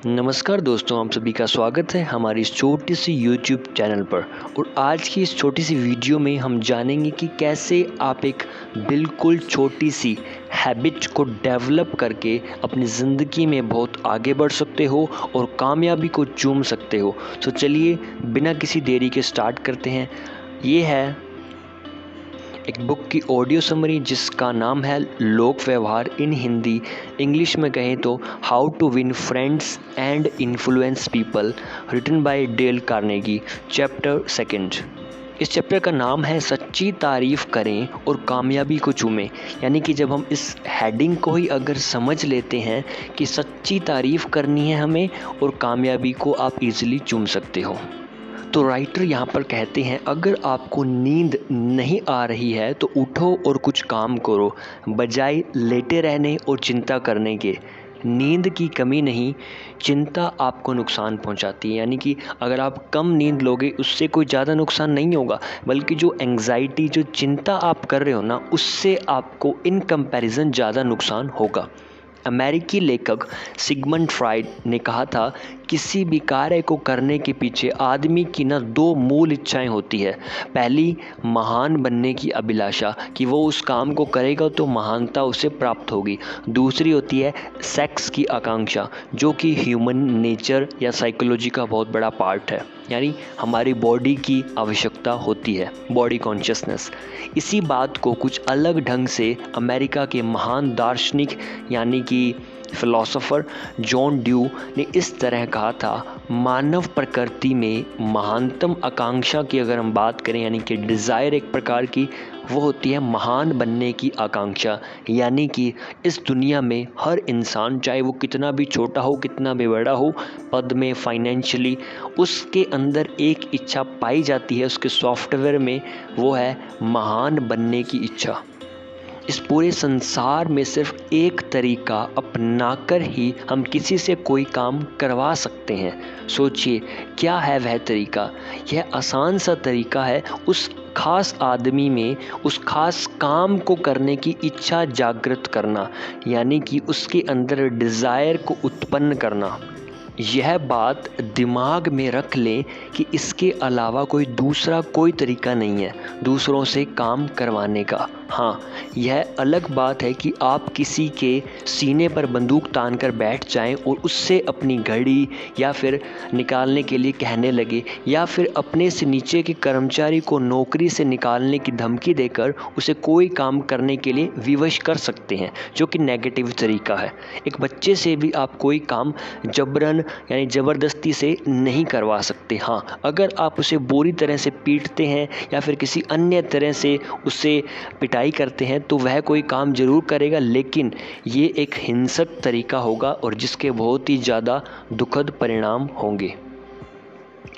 नमस्कार दोस्तों, आप सभी का स्वागत है हमारी इस छोटी सी YouTube चैनल पर। और आज की इस छोटी सी वीडियो में हम जानेंगे कि कैसे आप एक बिल्कुल छोटी सी हैबिट को डेवलप करके अपनी ज़िंदगी में बहुत आगे बढ़ सकते हो और कामयाबी को चूम सकते हो। तो चलिए बिना किसी देरी के स्टार्ट करते हैं। ये है एक बुक की ऑडियो समरी जिसका नाम है लोक व्यवहार इन हिंदी। इंग्लिश में कहें तो how to win friends and influence people, written by Dale Carnegie. Chapter second. इस चैप्टर का नाम है सच्ची तारीफ़ करें और कामयाबी को चूमें। यानी कि जब हम इस हेडिंग को ही अगर समझ लेते हैं कि सच्ची तारीफ़ करनी है हमें और कामयाबी को आप इजीली चूम सकते हो। तो राइटर यहाँ पर कहते हैं, अगर आपको नींद नहीं आ रही है तो उठो और कुछ काम करो, बजाय लेटे रहने और चिंता करने के। नींद की कमी नहीं, चिंता आपको नुकसान पहुंचाती है। यानी कि अगर आप कम नींद लोगे उससे कोई ज़्यादा नुकसान नहीं होगा, बल्कि जो एंग्जाइटी, जो चिंता आप कर रहे हो ना, उससे आपको इन कंपैरिजन ज़्यादा नुकसान होगा। अमेरिकी लेखक सिगमंड फ्राइड ने कहा था, किसी भी कार्य को करने के पीछे आदमी की ना दो मूल इच्छाएं होती है। पहली, महान बनने की अभिलाषा कि वो उस काम को करेगा तो महानता उसे प्राप्त होगी। दूसरी होती है सेक्स की आकांक्षा, जो कि ह्यूमन नेचर या साइकोलॉजी का बहुत बड़ा पार्ट है। यानी हमारी बॉडी की आवश्यकता होती है, बॉडी कॉन्शियसनेस। इसी बात को कुछ अलग ढंग से अमेरिका के महान दार्शनिक यानी कि फिलोसोफर जॉन ड्यू ने इस तरह कहा था, मानव प्रकृति में महानतम आकांक्षा की अगर हम बात करें, यानी कि डिज़ायर एक प्रकार की, वो होती है महान बनने की आकांक्षा। यानी कि इस दुनिया में हर इंसान, चाहे वो कितना भी छोटा हो, कितना भी बड़ा हो, पद में, फाइनेंशियली, उसके अंदर एक इच्छा पाई जाती है, उसके सॉफ्टवेयर में, वो है महान बनने की इच्छा। इस पूरे संसार में सिर्फ एक तरीका अपनाकर ही हम किसी से कोई काम करवा सकते हैं। सोचिए क्या है वह तरीका। यह आसान सा तरीका है उस खास आदमी में उस खास काम को करने की इच्छा जागृत करना, यानी कि उसके अंदर डिज़ायर को उत्पन्न करना। यह बात दिमाग में रख लें कि इसके अलावा कोई तरीका नहीं है दूसरों से काम करवाने का। हाँ, यह अलग बात है कि आप किसी के सीने पर बंदूक तान कर बैठ जाएं और उससे अपनी घड़ी या फिर निकालने के लिए कहने लगे, या फिर अपने से नीचे के कर्मचारी को नौकरी से निकालने की धमकी देकर उसे कोई काम करने के लिए विवश कर सकते हैं, जो कि नेगेटिव तरीका है। एक बच्चे से भी आप कोई काम जबरन यानी ज़बरदस्ती से नहीं करवा सकते। हाँ, अगर आप उसे बुरी तरह से पीटते हैं या फिर किसी अन्य तरह से उसे पिटाई करते हैं तो वह कोई काम ज़रूर करेगा, लेकिन ये एक हिंसक तरीका होगा और जिसके बहुत ही ज़्यादा दुखद परिणाम होंगे।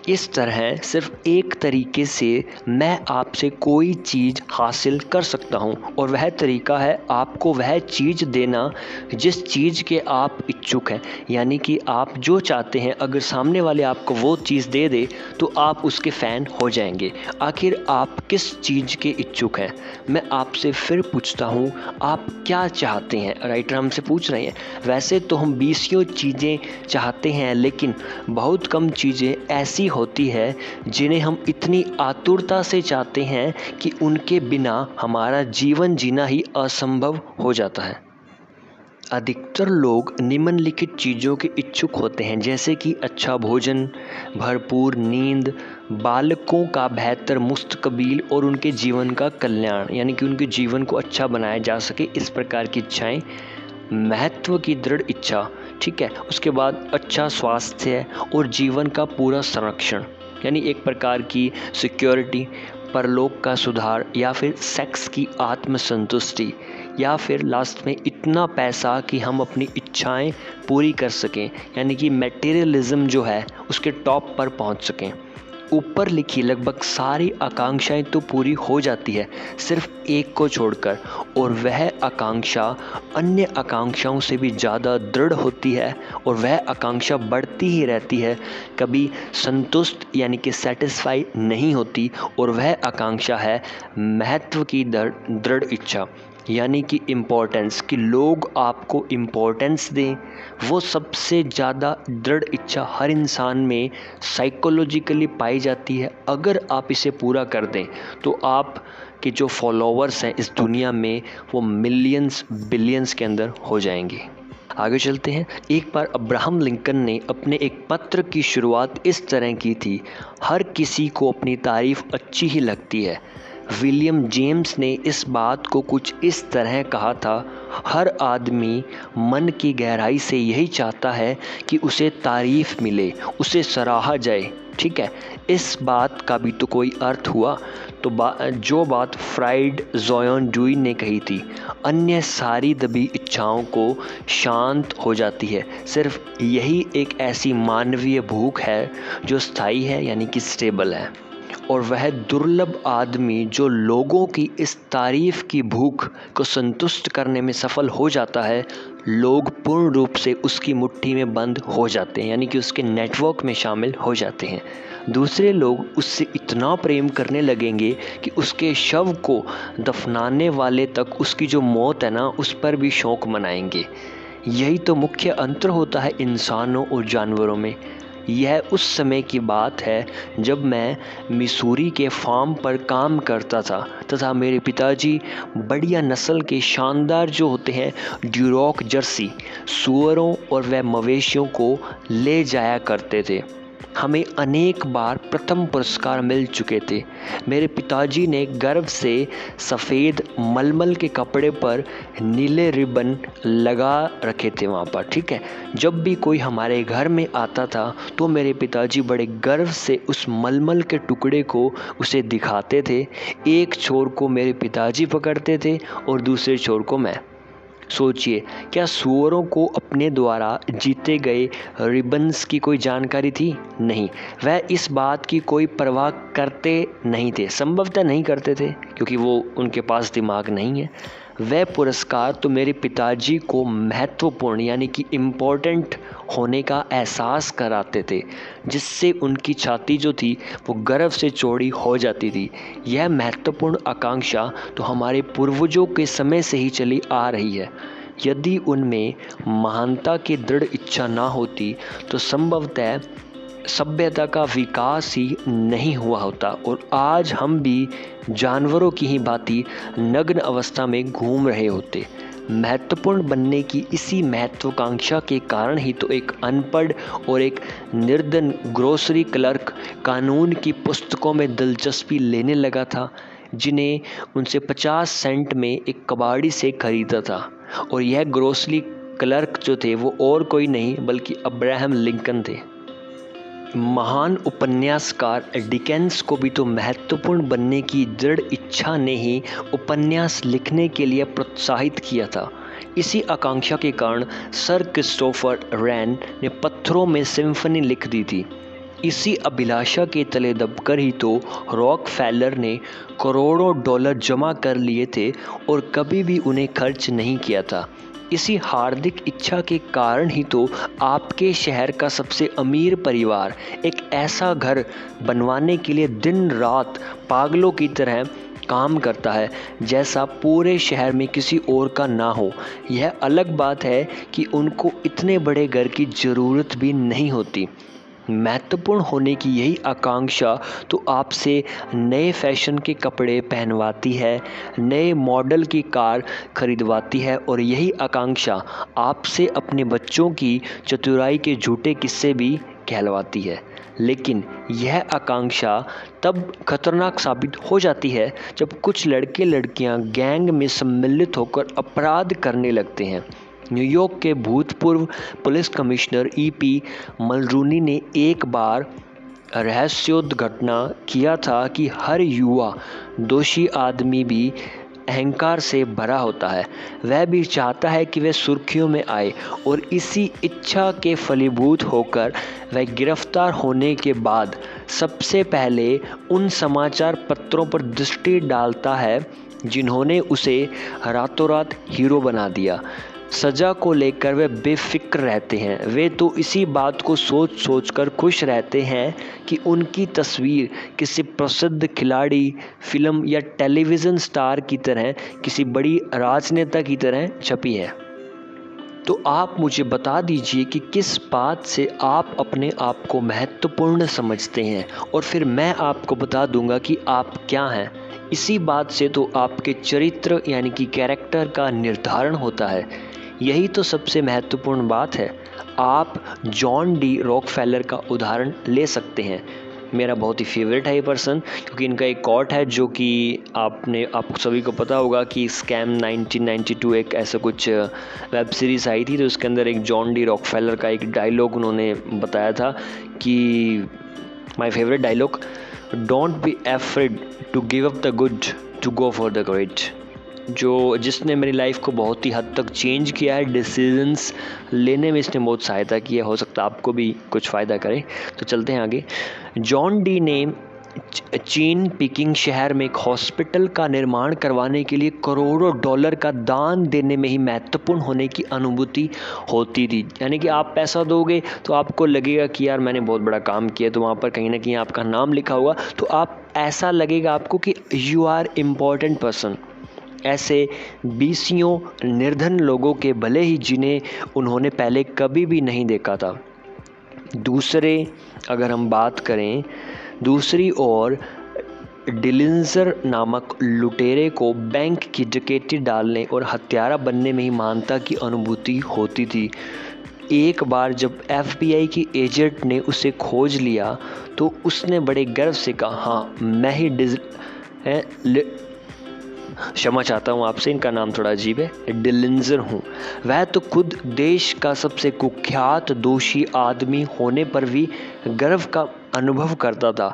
इस तरह सिर्फ एक तरीके से मैं आपसे कोई चीज़ हासिल कर सकता हूं, और वह तरीका है आपको वह चीज़ देना जिस चीज़ के आप इच्छुक हैं। यानी कि आप जो चाहते हैं, अगर सामने वाले आपको वो चीज़ दे दे तो आप उसके फ़ैन हो जाएंगे। आखिर आप किस चीज़ के इच्छुक हैं? मैं आपसे फिर पूछता हूँ, आप क्या चाहते हैं? राइटर हमसे पूछ रहे हैं। वैसे तो हम 20 चीज़ें चाहते हैं, लेकिन बहुत कम चीज़ें ऐसी होती है जिन्हें हम इतनी आतुरता से चाहते हैं कि उनके बिना हमारा जीवन जीना ही असंभव हो जाता है। अधिकतर लोग निम्नलिखित चीज़ों के इच्छुक होते हैं, जैसे कि अच्छा भोजन, भरपूर नींद, बालकों का बेहतर मुस्तकबिल और उनके जीवन का कल्याण, यानी कि उनके जीवन को अच्छा बनाया जा सके, इस प्रकार की इच्छाएं। महत्व की दृढ़ इच्छा, ठीक है। उसके बाद अच्छा स्वास्थ्य और जीवन का पूरा संरक्षण, यानी एक प्रकार की सिक्योरिटी, परलोक का सुधार, या फिर सेक्स की आत्मसंतुष्टि, या फिर लास्ट में इतना पैसा कि हम अपनी इच्छाएं पूरी कर सकें, यानी कि मटेरियलिज्म जो है उसके टॉप पर पहुंच सकें। ऊपर लिखी लगभग सारी आकांक्षाएं तो पूरी हो जाती है, सिर्फ एक को छोड़कर, और वह आकांक्षा अन्य आकांक्षाओं से भी ज़्यादा दृढ़ होती है और वह आकांक्षा बढ़ती ही रहती है, कभी संतुष्ट यानी कि सेटिस्फाई नहीं होती, और वह आकांक्षा है महत्व की दृढ़ इच्छा। यानी कि इम्पोर्टेंस, कि लोग आपको इम्पोर्टेंस दें, वो सबसे ज़्यादा दृढ़ इच्छा हर इंसान में साइकोलॉजिकली पाई जाती है। अगर आप इसे पूरा कर दें तो आप के जो फॉलोवर्स हैं इस दुनिया में वो मिलियंस बिलियंस के अंदर हो जाएंगे। आगे चलते हैं। एक बार अब्राहम लिंकन ने अपने एक पत्र की शुरुआत इस तरह की थी, हर किसी को अपनी तारीफ अच्छी ही लगती है। विलियम जेम्स ने इस बात को कुछ इस तरह कहा था, हर आदमी मन की गहराई से यही चाहता है कि उसे तारीफ मिले, उसे सराहा जाए। ठीक है, इस बात का भी तो कोई अर्थ हुआ। तो जो बात फ्राइड ज़ोयोन डुई ने कही थी, अन्य सारी दबी इच्छाओं को शांत हो जाती है, सिर्फ यही एक ऐसी मानवीय भूख है जो स्थायी है, यानी कि स्टेबल है। और वह दुर्लभ आदमी जो लोगों की इस तारीफ की भूख को संतुष्ट करने में सफल हो जाता है, लोग पूर्ण रूप से उसकी मुट्ठी में बंद हो जाते हैं, यानी कि उसके नेटवर्क में शामिल हो जाते हैं। दूसरे लोग उससे इतना प्रेम करने लगेंगे कि उसके शव को दफनाने वाले तक उसकी जो मौत है ना, उस पर भी शोक मनाएंगे। यही तो मुख्य अंतर होता है इंसानों और जानवरों में। यह उस समय की बात है जब मैं मिसूरी के फार्म पर काम करता था तथा मेरे पिताजी बढ़िया नस्ल के शानदार जो होते हैं ड्यूरॉक जर्सी सूअरों और वह मवेशियों को ले जाया करते थे। हमें अनेक बार प्रथम पुरस्कार मिल चुके थे। मेरे पिताजी ने गर्व से सफ़ेद मलमल के कपड़े पर नीले रिबन लगा रखे थे वहाँ पर। ठीक है, जब भी कोई हमारे घर में आता था तो मेरे पिताजी बड़े गर्व से उस मलमल के टुकड़े को उसे दिखाते थे। एक छोर को मेरे पिताजी पकड़ते थे और दूसरे छोर को मैं। सोचिए, क्या सूअरों को अपने द्वारा जीते गए रिबन्स की कोई जानकारी थी? नहीं, वह इस बात की कोई परवाह करते नहीं थे, संभवतः नहीं करते थे क्योंकि वो उनके पास दिमाग नहीं है। वह पुरस्कार तो मेरे पिताजी को महत्वपूर्ण यानी कि इम्पोर्टेंट होने का एहसास कराते थे, जिससे उनकी छाती जो थी वो गर्व से चौड़ी हो जाती थी। यह महत्वपूर्ण आकांक्षा तो हमारे पूर्वजों के समय से ही चली आ रही है। यदि उनमें महानता की दृढ़ इच्छा ना होती तो संभवतः सभ्यता का विकास ही नहीं हुआ होता और आज हम भी जानवरों की ही भांति नग्न अवस्था में घूम रहे होते। महत्वपूर्ण बनने की इसी महत्वाकांक्षा के कारण ही तो एक अनपढ़ और एक निर्धन ग्रोसरी क्लर्क कानून की पुस्तकों में दिलचस्पी लेने लगा था, जिन्हें उनसे 50 सेंट में एक कबाड़ी से खरीदा था। और यह ग्रोसरी क्लर्क जो थे वो और कोई नहीं बल्कि अब्राहम लिंकन थे। महान उपन्यासकार डिकेंस को भी तो महत्वपूर्ण बनने की दृढ़ इच्छा ने ही उपन्यास लिखने के लिए प्रोत्साहित किया था। इसी आकांक्षा के कारण सर क्रिस्टोफर रैन ने पत्थरों में सिम्फनी लिख दी थी। इसी अभिलाषा के तले दबकर ही तो रॉकफेलर ने करोड़ों डॉलर जमा कर लिए थे और कभी भी उन्हें खर्च नहीं किया था। इसी हार्दिक इच्छा के कारण ही तो आपके शहर का सबसे अमीर परिवार एक ऐसा घर बनवाने के लिए दिन रात पागलों की तरह काम करता है जैसा पूरे शहर में किसी और का ना हो। यह अलग बात है कि उनको इतने बड़े घर की ज़रूरत भी नहीं होती। महत्वपूर्ण होने की यही आकांक्षा तो आपसे नए फैशन के कपड़े पहनवाती है, नए मॉडल की कार खरीदवाती है और यही आकांक्षा आपसे अपने बच्चों की चतुराई के झूठे किस्से भी कहलवाती है। लेकिन यह आकांक्षा तब खतरनाक साबित हो जाती है जब कुछ लड़के लड़कियां गैंग में सम्मिलित होकर अपराध करने लगते हैं। न्यूयॉर्क के भूतपूर्व पुलिस कमिश्नर E.P. मलरूनी ने एक बार रहस्योद्घटना किया था कि हर युवा दोषी आदमी भी अहंकार से भरा होता है। वह भी चाहता है कि वह सुर्खियों में आए और इसी इच्छा के फलीभूत होकर वह गिरफ्तार होने के बाद सबसे पहले उन समाचार पत्रों पर दृष्टि डालता है जिन्होंने उसे रातों रात हीरो बना दिया। सज़ा को लेकर वे बेफिक्र रहते हैं। वे तो इसी बात को सोच सोच कर खुश रहते हैं कि उनकी तस्वीर किसी प्रसिद्ध खिलाड़ी, फिल्म या टेलीविज़न स्टार की तरह, किसी बड़ी राजनेता की तरह छपी है। तो आप मुझे बता दीजिए कि किस बात से आप अपने आप को महत्वपूर्ण समझते हैं, और फिर मैं आपको बता दूंगा कि आप क्या हैं। इसी बात से तो आपके चरित्र यानी कि कैरेक्टर का निर्धारण होता है। यही तो सबसे महत्वपूर्ण बात है। आप जॉन डी रॉकफेलर का उदाहरण ले सकते हैं। मेरा बहुत ही फेवरेट है ये पर्सन, क्योंकि इनका एक कोट है जो कि आप सभी को पता होगा कि स्कैम 1992 एक ऐसा कुछ वेब सीरीज़ आई थी, तो उसके अंदर एक जॉन डी रॉकफेलर का एक डायलॉग उन्होंने बताया था कि my favourite dialogue, don't be afraid to give up the good to go for the great. जिसने मेरी लाइफ को बहुत ही हद तक चेंज किया है, डिसीजंस लेने में इसने बहुत सहायता की है। हो सकता है आपको भी कुछ फ़ायदा करे। तो चलते हैं आगे। जॉन डी ने चीन पीकिंग शहर में एक हॉस्पिटल का निर्माण करवाने के लिए करोड़ों डॉलर का दान देने में ही महत्वपूर्ण होने की अनुभूति होती थी। यानी कि आप पैसा दोगे तो आपको लगेगा कि यार मैंने बहुत बड़ा काम किया, तो वहाँ पर कहीं ना कहीं आपका नाम लिखा हुआ, तो आप ऐसा लगेगा आपको कि यू आर इम्पॉर्टेंट पर्सन। ऐसे बीसियों निर्धन लोगों के भले ही जिन्हें उन्होंने पहले कभी भी नहीं देखा था। अगर हम बात करें दूसरी ओर, डिलिंजर नामक लुटेरे को बैंक की डकैती डालने और हत्यारा बनने में ही महानता की अनुभूति होती थी। एक बार जब FBI की एजेंट ने उसे खोज लिया तो उसने बड़े गर्व से कहा, हाँ मैं ही क्षमा चाहता हूँ आपसे, इनका नाम थोड़ा अजीब है, डिलिंजर हूँ। वह तो खुद देश का सबसे कुख्यात दोषी आदमी होने पर भी गर्व का अनुभव करता था।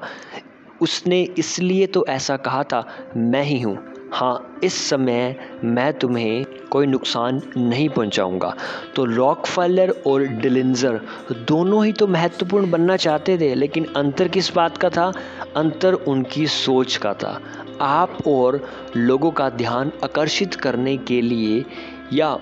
उसने इसलिए तो ऐसा कहा था, मैं ही हूँ, हाँ इस समय मैं तुम्हें कोई नुकसान नहीं पहुंचाऊंगा। तो रॉकफेलर और डिलिंजर दोनों ही तो महत्वपूर्ण बनना चाहते थे, लेकिन अंतर किस बात का था? अंतर उनकी सोच का था। आप और लोगों का ध्यान आकर्षित करने के लिए या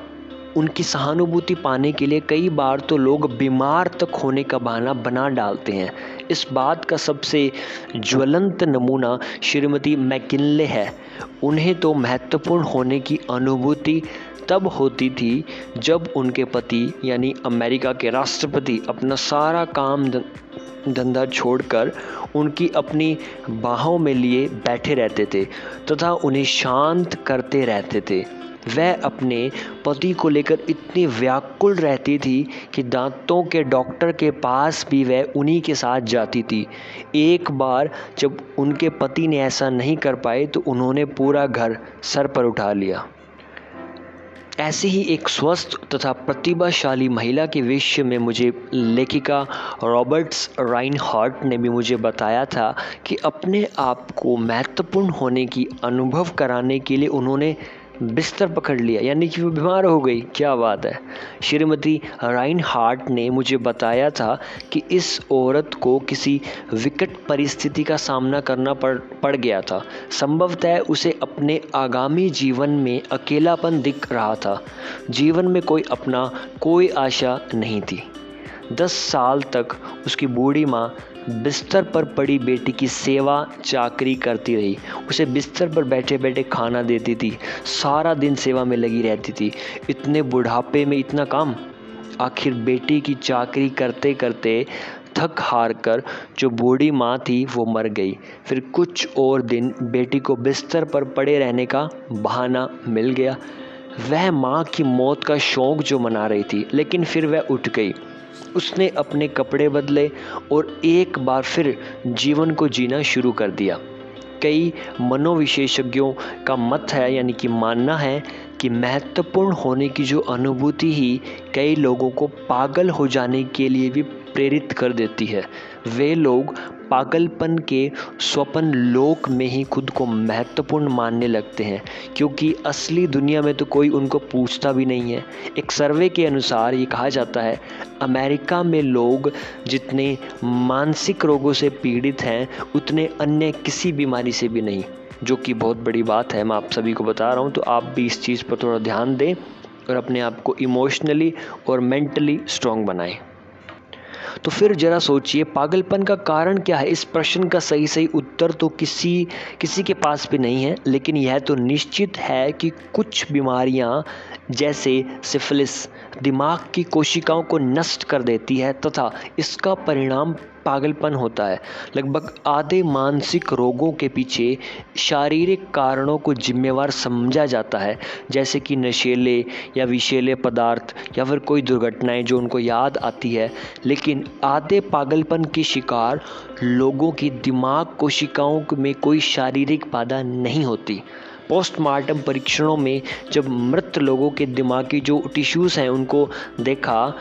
उनकी सहानुभूति पाने के लिए कई बार तो लोग बीमार तक होने का बहाना बना डालते हैं। इस बात का सबसे ज्वलंत नमूना श्रीमती मैकिन्ले है। उन्हें तो महत्वपूर्ण होने की अनुभूति तब होती थी जब उनके पति यानी अमेरिका के राष्ट्रपति अपना सारा काम धंधा छोड़कर उनकी अपनी बाहों में लिए बैठे रहते थे तथा उन्हें शांत करते रहते थे। वह अपने पति को लेकर इतनी व्याकुल रहती थी कि दांतों के डॉक्टर के पास भी वह उन्हीं के साथ जाती थी। एक बार जब उनके पति ने ऐसा नहीं कर पाए तो उन्होंने पूरा घर सर पर उठा लिया। ऐसी ही एक स्वस्थ तथा प्रतिभाशाली महिला के विषय में मुझे लेखिका रॉबर्ट्स राइनहार्ट ने भी मुझे बताया था कि अपने आप को महत्वपूर्ण होने की अनुभव कराने के लिए उन्होंने बिस्तर पकड़ लिया, यानी कि वो बीमार हो गई। क्या बात है। श्रीमती राइनहार्ट ने मुझे बताया था कि इस औरत को किसी विकट परिस्थिति का सामना करना पड़ गया था। संभवतः उसे अपने आगामी जीवन में अकेलापन दिख रहा था। जीवन में कोई आशा नहीं थी। 10 साल तक उसकी बूढ़ी माँ बिस्तर पर पड़ी बेटी की सेवा चाकरी करती रही। उसे बिस्तर पर बैठे बैठे खाना देती थी, सारा दिन सेवा में लगी रहती थी। इतने बुढ़ापे में इतना काम। आखिर बेटी की चाकरी करते करते थक हार कर जो बूढ़ी माँ थी वो मर गई। फिर कुछ और दिन बेटी को बिस्तर पर पड़े रहने का बहाना मिल गया। वह माँ की मौत का शौक जो मना रही थी, लेकिन फिर वह उठ गई। उसने अपने कपड़े बदले और एक बार फिर जीवन को जीना शुरू कर दिया। कई मनोविशेषज्ञों का मत है, यानी कि मानना है कि महत्वपूर्ण होने की जो अनुभूति ही कई लोगों को पागल हो जाने के लिए भी प्रेरित कर देती है। वे लोग पागलपन के स्वप्न लोक में ही खुद को महत्वपूर्ण मानने लगते हैं, क्योंकि असली दुनिया में तो कोई उनको पूछता भी नहीं है। एक सर्वे के अनुसार ये कहा जाता है, अमेरिका में लोग जितने मानसिक रोगों से पीड़ित हैं उतने अन्य किसी बीमारी से भी नहीं, जो कि बहुत बड़ी बात है। मैं आप सभी को बता रहा हूँ, तो आप भी इस चीज़ पर थोड़ा ध्यान दें। और अपने आप को इमोशनली और मेंटली स्ट्रॉन्ग बनाएं। तो फिर ज़रा सोचिए, पागलपन का कारण क्या है? इस प्रश्न का सही उत्तर तो किसी के पास भी नहीं है, लेकिन यह तो निश्चित है कि कुछ बीमारियां जैसे सिफिलिस दिमाग की कोशिकाओं को नष्ट कर देती है तथा इसका परिणाम पागलपन होता है। लगभग आधे मानसिक रोगों के पीछे शारीरिक कारणों को जिम्मेवार समझा जाता है, जैसे कि नशीले या विषैले पदार्थ या फिर कोई दुर्घटनाएं जो उनको याद आती है। लेकिन आधे पागलपन के शिकार लोगों की दिमाग कोशिकाओं में कोई शारीरिक बाधा नहीं होती। पोस्टमार्टम परीक्षणों में जब मृत लोगों के दिमागी जो टिश्यूज़ हैं उनको देखा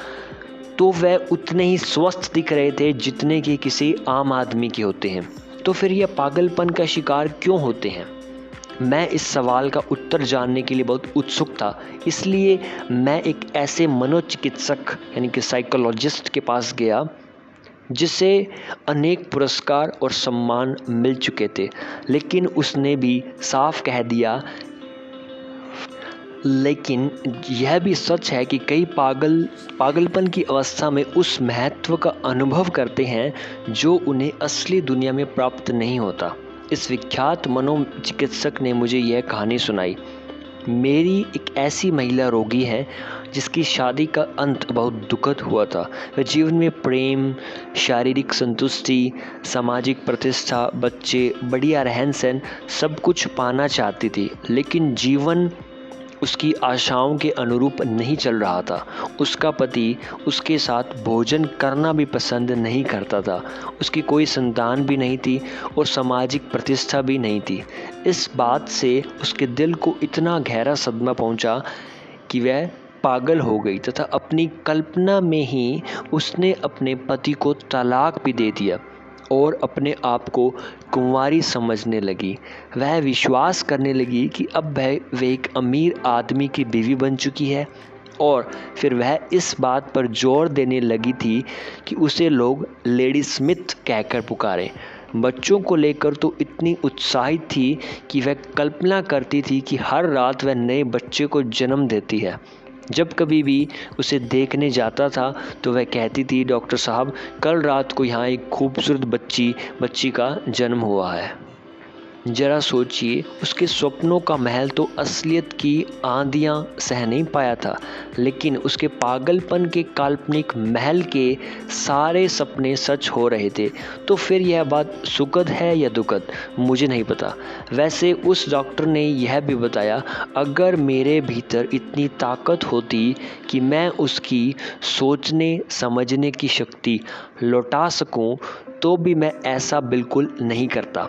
तो वह उतने ही स्वस्थ दिख रहे थे जितने कि किसी आम आदमी के होते हैं। तो फिर यह पागलपन का शिकार क्यों होते हैं? मैं इस सवाल का उत्तर जानने के लिए बहुत उत्सुक था, इसलिए मैं एक ऐसे मनोचिकित्सक यानी कि साइकोलॉजिस्ट के पास गया जिसे अनेक पुरस्कार और सम्मान मिल चुके थे, लेकिन उसने भी साफ कह दिया, लेकिन यह भी सच है कि कई पागलपन की अवस्था में उस महत्व का अनुभव करते हैं जो उन्हें असली दुनिया में प्राप्त नहीं होता। इस विख्यात मनोचिकित्सक ने मुझे यह कहानी सुनाई। मेरी एक ऐसी महिला रोगी है जिसकी शादी का अंत बहुत दुखद हुआ था। वह जीवन में प्रेम, शारीरिक संतुष्टि, सामाजिक प्रतिष्ठा, बच्चे, बढ़िया रहन सहन सब कुछ पाना चाहती थी, लेकिन जीवन उसकी आशाओं के अनुरूप नहीं चल रहा था। उसका पति उसके साथ भोजन करना भी पसंद नहीं करता था। उसकी कोई संतान भी नहीं थी और सामाजिक प्रतिष्ठा भी नहीं थी। इस बात से उसके दिल को इतना गहरा सदमा पहुंचा कि वह पागल हो गई तथा अपनी कल्पना में ही उसने अपने पति को तलाक भी दे दिया और अपने आप को कुंवारी समझने लगी। वह विश्वास करने लगी कि अब वह एक अमीर आदमी की बीवी बन चुकी है और फिर वह इस बात पर जोर देने लगी थी कि उसे लोग लेडी स्मिथ कहकर पुकारें। बच्चों को लेकर तो इतनी उत्साहित थी कि वह कल्पना करती थी कि हर रात वह नए बच्चे को जन्म देती है। जब कभी भी उसे देखने जाता था तो वह कहती थी, डॉक्टर साहब, कल रात को यहाँ एक खूबसूरत बच्ची का जन्म हुआ है। जरा सोचिए, उसके सपनों का महल तो असलियत की आंधियाँ सह नहीं पाया था, लेकिन उसके पागलपन के काल्पनिक महल के सारे सपने सच हो रहे थे। तो फिर यह बात सुखद है या दुखद, मुझे नहीं पता। वैसे उस डॉक्टर ने यह भी बताया, अगर मेरे भीतर इतनी ताकत होती कि मैं उसकी सोचने समझने की शक्ति लौटा सकूं, तो भी मैं ऐसा बिल्कुल नहीं करता,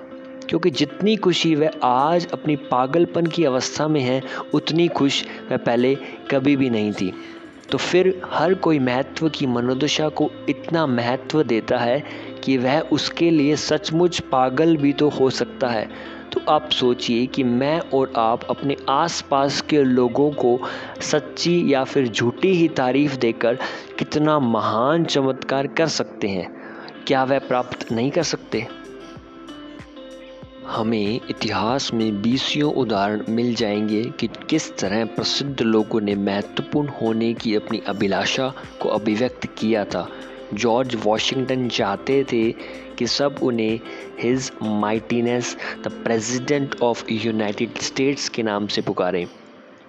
क्योंकि जितनी खुशी वह आज अपनी पागलपन की अवस्था में है उतनी खुश वह पहले कभी भी नहीं थी। तो फिर हर कोई महत्व की मनोदशा को इतना महत्व देता है कि वह उसके लिए सचमुच पागल भी तो हो सकता है। तो आप सोचिए कि मैं और आप अपने आसपास के लोगों को सच्ची या फिर झूठी ही तारीफ देकर कितना महान चमत्कार कर सकते हैं, क्या वह प्राप्त नहीं कर सकते? हमें इतिहास में बीसियों उदाहरण मिल जाएंगे कि किस तरह प्रसिद्ध लोगों ने महत्वपूर्ण होने की अपनी अभिलाषा को अभिव्यक्त किया था। जॉर्ज वॉशिंगटन चाहते थे कि सब उन्हें his mightiness the president of United states के नाम से पुकारें।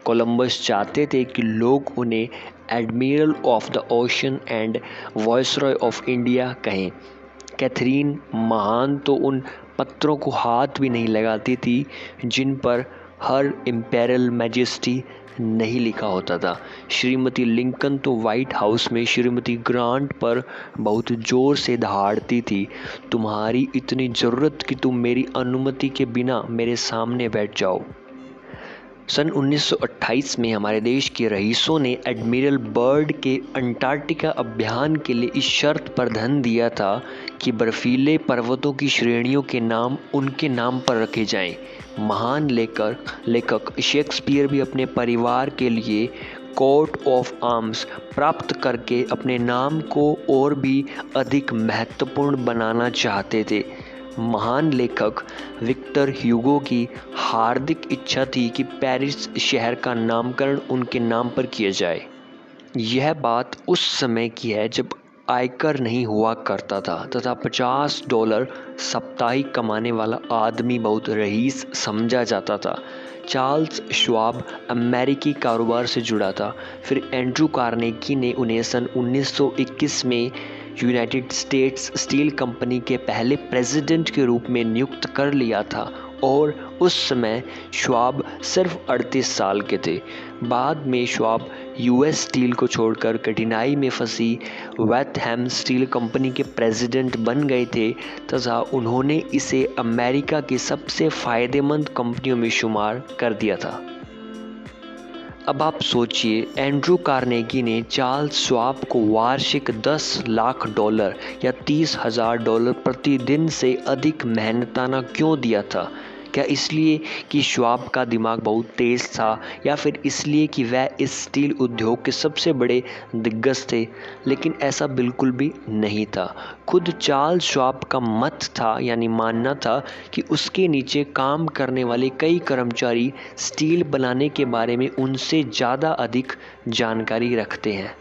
कोलंबस चाहते थे कि लोग उन्हें admiral of the ocean and viceroy of India कहें। कैथरीन महान तो उन पत्रों को हाथ भी नहीं लगाती थी जिन पर हर इम्पेरियल मैजेस्टी नहीं लिखा होता था। श्रीमती लिंकन तो व्हाइट हाउस में श्रीमती ग्रांट पर बहुत ज़ोर से दहाड़ती थी, तुम्हारी इतनी ज़रूरत कि तुम मेरी अनुमति के बिना मेरे सामने बैठ जाओ। सन 1928 में हमारे देश के रईसों ने एडमिरल बर्ड के अंटार्कटिका अभियान के लिए इस शर्त पर धन दिया था कि बर्फीले पर्वतों की श्रेणियों के नाम उनके नाम पर रखे जाएं। महान लेखक शेक्सपियर भी अपने परिवार के लिए कोट ऑफ आर्म्स प्राप्त करके अपने नाम को और भी अधिक महत्वपूर्ण बनाना चाहते थे। महान लेखक विक्टर ह्यूगो की हार्दिक इच्छा थी कि पेरिस शहर का नामकरण उनके नाम पर किया जाए। यह बात उस समय की है जब आयकर नहीं हुआ करता था तथा $50 साप्ताहिक कमाने वाला आदमी बहुत रईस समझा जाता था। चार्ल्स श्वाब अमेरिकी कारोबार से जुड़ा था। फिर एंड्रू कार्नेगी ने उन्हें सन 1921 में यूनाइटेड स्टेट्स स्टील कंपनी के पहले प्रेसिडेंट के रूप में नियुक्त कर लिया था और उस समय श्वाब सिर्फ 38 साल के थे। बाद में श्वाब यूएस स्टील को छोड़कर कठिनाई में फंसी वैथहम स्टील कंपनी के प्रेसिडेंट बन गए थे तथा उन्होंने इसे अमेरिका की सबसे फायदेमंद कंपनियों में शुमार कर दिया था। अब आप सोचिए, एंड्रू कार्नेगी ने चार्ल्स श्वाब को वार्षिक $10 लाख या $30,000 प्रतिदिन से अधिक मेहनताना क्यों दिया था? क्या इसलिए कि श्वाब का दिमाग बहुत तेज था या फिर इसलिए कि वह इस स्टील उद्योग के सबसे बड़े दिग्गज थे? लेकिन ऐसा बिल्कुल भी नहीं था। खुद चार्ल्स श्वाब का मत था यानी मानना था कि उसके नीचे काम करने वाले कई कर्मचारी स्टील बनाने के बारे में उनसे ज़्यादा अधिक जानकारी रखते हैं।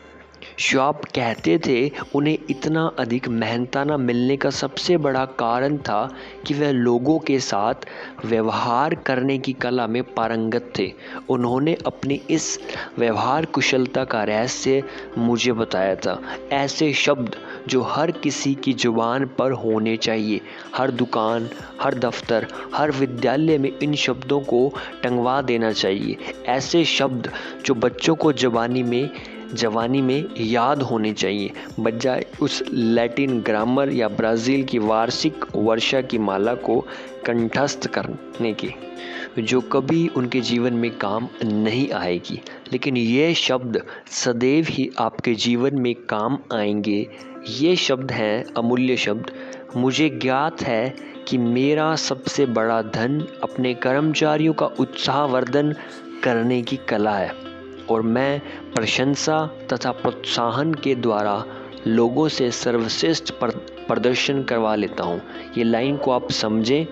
श्वाब कहते थे उन्हें इतना अधिक मेहनताना मिलने का सबसे बड़ा कारण था कि वह लोगों के साथ व्यवहार करने की कला में पारंगत थे। उन्होंने अपनी इस व्यवहार कुशलता का रहस्य मुझे बताया था। ऐसे शब्द जो हर किसी की जुबान पर होने चाहिए। हर दुकान, हर दफ्तर, हर विद्यालय में इन शब्दों को टंगवा देना चाहिए। ऐसे शब्द जो बच्चों को जवानी में याद होने चाहिए, बजाय उस लैटिन ग्रामर या ब्राज़ील की वार्षिक वर्षा की माला को कंठस्थ करने के, जो कभी उनके जीवन में काम नहीं आएगी। लेकिन ये शब्द सदैव ही आपके जीवन में काम आएंगे। ये शब्द हैं अमूल्य शब्द। मुझे ज्ञात है कि मेरा सबसे बड़ा धन अपने कर्मचारियों का उत्साहवर्धन करने की कला है और मैं प्रशंसा तथा प्रोत्साहन के द्वारा लोगों से सर्वश्रेष्ठ प्रदर्शन करवा लेता हूँ। ये लाइन को आप समझें,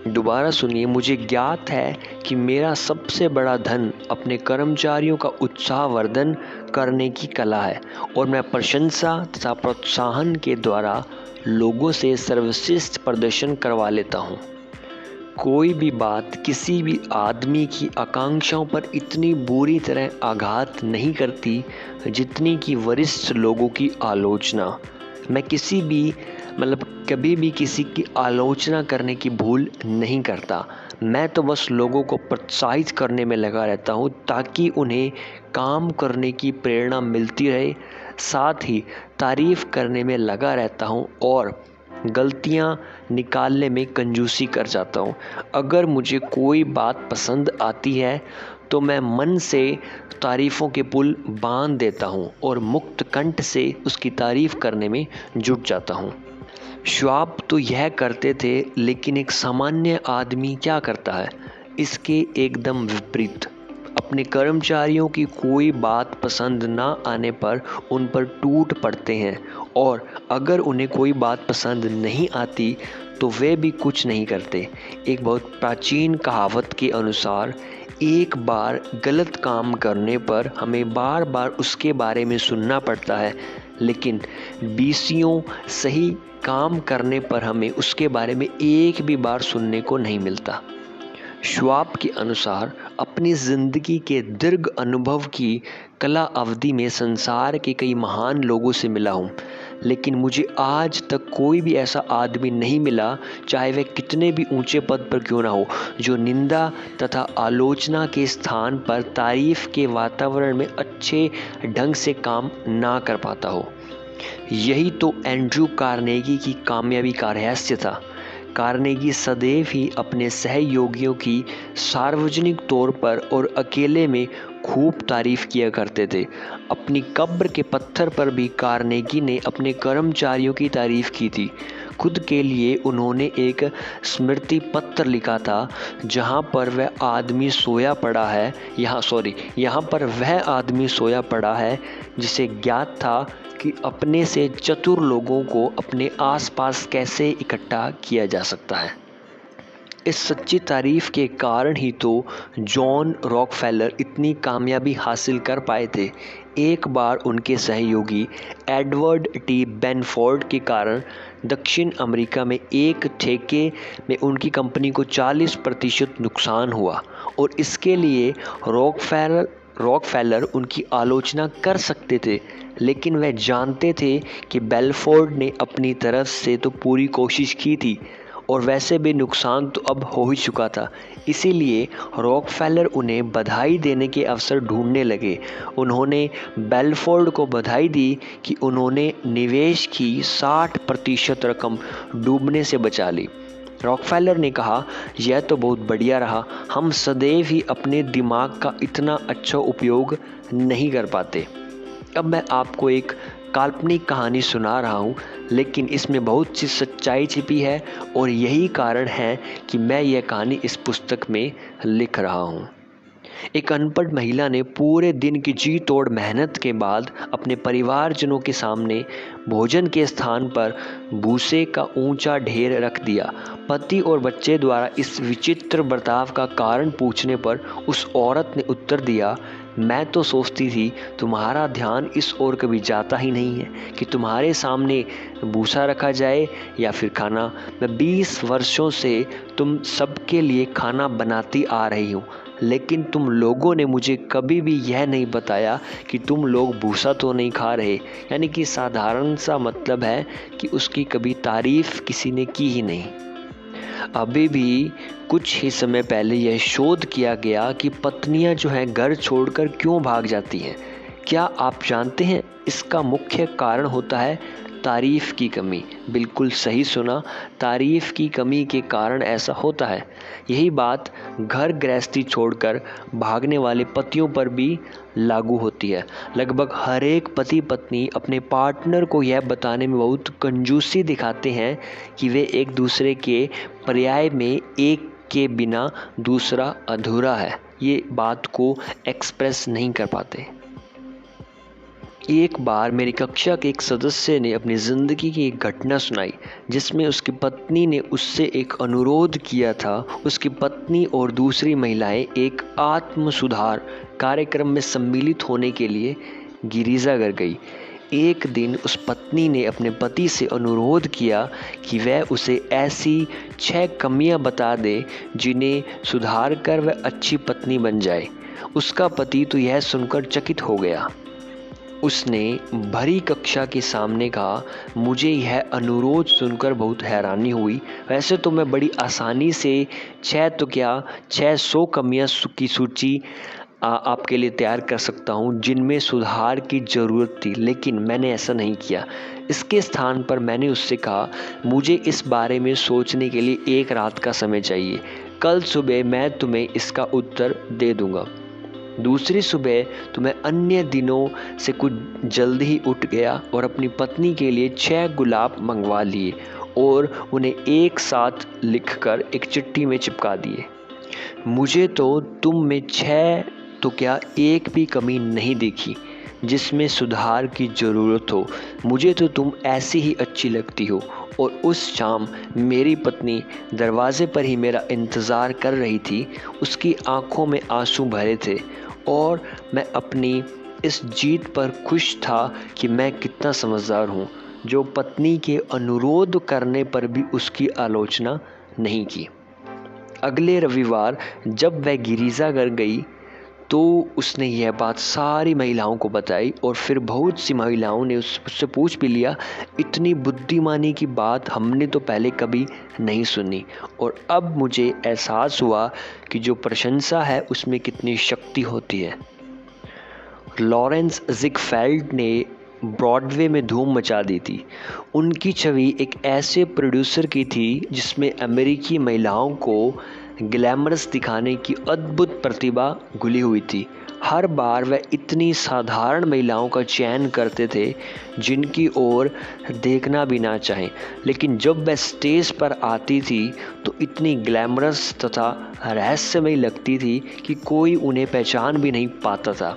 दोबारा सुनिए। मुझे ज्ञात है कि मेरा सबसे बड़ा धन अपने कर्मचारियों का उत्साहवर्धन करने की कला है और मैं प्रशंसा तथा प्रोत्साहन के द्वारा लोगों से सर्वश्रेष्ठ प्रदर्शन करवा लेता हूँ। कोई भी बात किसी भी आदमी की आकांक्षाओं पर इतनी बुरी तरह आघात नहीं करती जितनी कि वरिष्ठ लोगों की आलोचना। मैं कभी भी किसी की आलोचना करने की भूल नहीं करता। मैं तो बस लोगों को प्रोत्साहित करने में लगा रहता हूँ ताकि उन्हें काम करने की प्रेरणा मिलती रहे। साथ ही तारीफ़ करने में लगा रहता हूँ और गलतियाँ निकालने में कंजूसी कर जाता हूँ। अगर मुझे कोई बात पसंद आती है तो मैं मन से तारीफ़ों के पुल बांध देता हूँ और मुक्त कंठ से उसकी तारीफ़ करने में जुट जाता हूँ। श्वाब तो यह करते थे, लेकिन एक सामान्य आदमी क्या करता है? इसके एकदम विपरीत। अपने कर्मचारियों की कोई बात पसंद ना आने पर उन पर टूट पड़ते हैं और अगर उन्हें कोई बात पसंद नहीं आती तो वे भी कुछ नहीं करते। एक बहुत प्राचीन कहावत के अनुसार एक बार गलत काम करने पर हमें बार बार उसके बारे में सुनना पड़ता है, लेकिन 20 सही काम करने पर हमें उसके बारे में एक भी बार सुनने को नहीं मिलता। श्वाब के अनुसार अपनी ज़िंदगी के दीर्घ अनुभव की कला अवधि में संसार के कई महान लोगों से मिला हूँ, लेकिन मुझे आज तक कोई भी ऐसा आदमी नहीं मिला, चाहे वह कितने भी ऊंचे पद पर क्यों ना हो, जो निंदा तथा आलोचना के स्थान पर तारीफ़ के वातावरण में अच्छे ढंग से काम ना कर पाता हो। यही तो एंड्रू कार्नेगी की कामयाबी का रहस्य था। कार्नेगी सदैव ही अपने सहयोगियों की सार्वजनिक तौर पर और अकेले में खूब तारीफ किया करते थे। अपनी कब्र के पत्थर पर भी कार्नेगी ने अपने कर्मचारियों की तारीफ की थी। खुद के लिए उन्होंने एक स्मृति पत्र लिखा था, जहाँ पर वह आदमी सोया पड़ा है यहाँ पर वह आदमी सोया पड़ा है जिसे ज्ञात था कि अपने से चतुर लोगों को अपने आसपास कैसे इकट्ठा किया जा सकता है। इस सच्ची तारीफ के कारण ही तो जॉन रॉकफेलर इतनी कामयाबी हासिल कर पाए थे। एक बार उनके सहयोगी एडवर्ड टी बेनफोर्ड के कारण दक्षिण अमेरिका में एक ठेके में उनकी कंपनी को 40% नुकसान हुआ और इसके लिए रॉकफेलर उनकी आलोचना कर सकते थे, लेकिन वह जानते थे कि बेलफोर्ड ने अपनी तरफ से तो पूरी कोशिश की थी और वैसे भी नुकसान तो अब हो ही चुका था। इसीलिए रॉकफेलर उन्हें बधाई देने के अवसर ढूंढने लगे। उन्होंने बेलफोर्ड को बधाई दी कि उन्होंने निवेश की 60% रकम डूबने से बचा ली। रॉकफेलर ने कहा, यह तो बहुत बढ़िया रहा, हम सदैव ही अपने दिमाग का इतना अच्छा उपयोग नहीं कर पाते। अब मैं आपको एक काल्पनिक कहानी सुना रहा हूँ, लेकिन इसमें बहुत सी सच्चाई छिपी है और यही कारण है कि मैं यह कहानी इस पुस्तक में लिख रहा हूँ। एक अनपढ़ महिला ने पूरे दिन की जी तोड़ मेहनत के बाद अपने परिवारजनों के सामने भोजन के स्थान पर भूसे का ऊंचा ढेर रख दिया। पति और बच्चे द्वारा इस विचित्र बर्ताव का कारण पूछने पर उस औरत ने उत्तर दिया, मैं तो सोचती थी तुम्हारा ध्यान इस ओर कभी जाता ही नहीं है कि तुम्हारे सामने भूसा रखा जाए या फिर खाना। मैं 20 वर्षों से तुम सबके लिए खाना बनाती आ रही हूँ, लेकिन तुम लोगों ने मुझे कभी भी यह नहीं बताया कि तुम लोग भूसा तो नहीं खा रहे। यानी कि साधारण सा मतलब है कि उसकी कभी तारीफ किसी ने की ही नहीं। अभी भी कुछ ही समय पहले यह शोध किया गया कि पत्नियां जो हैं घर छोड़कर क्यों भाग जाती हैं। क्या आप जानते हैं इसका मुख्य कारण होता है तारीफ की कमी। बिल्कुल सही सुना, तारीफ की कमी के कारण ऐसा होता है। यही बात घर गृहस्थी छोड़कर भागने वाले पतियों पर भी लागू होती है। लगभग हर एक पति पत्नी अपने पार्टनर को यह बताने में बहुत कंजूसी दिखाते हैं कि वे एक दूसरे के पर्याय में एक के बिना दूसरा अधूरा है, ये बात को एक्सप्रेस नहीं कर पाते। एक बार मेरी कक्षा के एक सदस्य ने अपनी ज़िंदगी की एक घटना सुनाई जिसमें उसकी पत्नी ने उससे एक अनुरोध किया था। उसकी पत्नी और दूसरी महिलाएं एक आत्म सुधार कार्यक्रम में सम्मिलित होने के लिए गिरिजाघर गई। एक दिन उस पत्नी ने अपने पति से अनुरोध किया कि वह उसे ऐसी 6 कमियां बता दे जिन्हें सुधार कर वह अच्छी पत्नी बन जाए। उसका पति तो यह सुनकर चकित हो गया। उसने भरी कक्षा के सामने कहा, मुझे यह अनुरोध सुनकर बहुत हैरानी हुई। वैसे तो मैं बड़ी आसानी से 600 कमियां की सूची आपके लिए तैयार कर सकता हूं जिनमें सुधार की ज़रूरत थी, लेकिन मैंने ऐसा नहीं किया। इसके स्थान पर मैंने उससे कहा, मुझे इस बारे में सोचने के लिए एक रात का समय चाहिए। कल सुबह मैं तुम्हें इसका उत्तर दे दूंगा। दूसरी सुबह तो मैं अन्य दिनों से कुछ जल्दी ही उठ गया और अपनी पत्नी के लिए 6 गुलाब मंगवा लिए और उन्हें एक साथ लिखकर एक चिट्ठी में चिपका दिए। मुझे तो तुम में 6 तो क्या एक भी कमी नहीं देखी जिसमें सुधार की ज़रूरत हो। मुझे तो तुम ऐसी ही अच्छी लगती हो। और उस शाम मेरी पत्नी दरवाजे पर ही मेरा इंतज़ार कर रही थी। उसकी आंखों में आंसू भरे थे और मैं अपनी इस जीत पर खुश था कि मैं कितना समझदार हूँ जो पत्नी के अनुरोध करने पर भी उसकी आलोचना नहीं की। अगले रविवार जब वह गिरिजाघर गई तो उसने यह बात सारी महिलाओं को बताई और फिर बहुत सी महिलाओं ने उससे पूछ भी लिया। इतनी बुद्धिमानी की बात हमने तो पहले कभी नहीं सुनी और अब मुझे एहसास हुआ कि जो प्रशंसा है उसमें कितनी शक्ति होती है। लॉरेंस ज़िगफेल्ड ने ब्रॉडवे में धूम मचा दी थी। उनकी छवि एक ऐसे प्रोड्यूसर की थी जिसमें अमेरिकी महिलाओं को ग्लैमरस दिखाने की अद्भुत प्रतिभा घुली हुई थी। हर बार वह इतनी साधारण महिलाओं का चयन करते थे जिनकी ओर देखना भी ना चाहें, लेकिन जब वह स्टेज पर आती थी तो इतनी ग्लैमरस तथा रहस्यमयी लगती थी कि कोई उन्हें पहचान भी नहीं पाता था।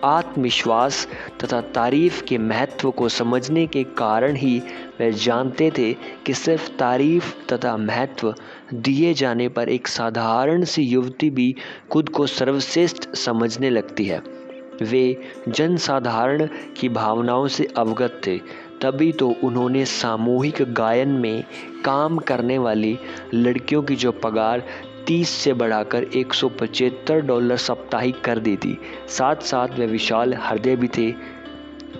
आत्मविश्वास तथा तारीफ के महत्व को समझने के कारण ही वे जानते थे कि सिर्फ तारीफ तथा महत्व दिए जाने पर एक साधारण सी युवती भी खुद को सर्वश्रेष्ठ समझने लगती है। वे जनसाधारण की भावनाओं से अवगत थे, तभी तो उन्होंने सामूहिक गायन में काम करने वाली लड़कियों की जो पगार 30 से बढ़ाकर $175 साप्ताहिक कर दी थी। साथ साथ वे विशाल हृदय भी थे।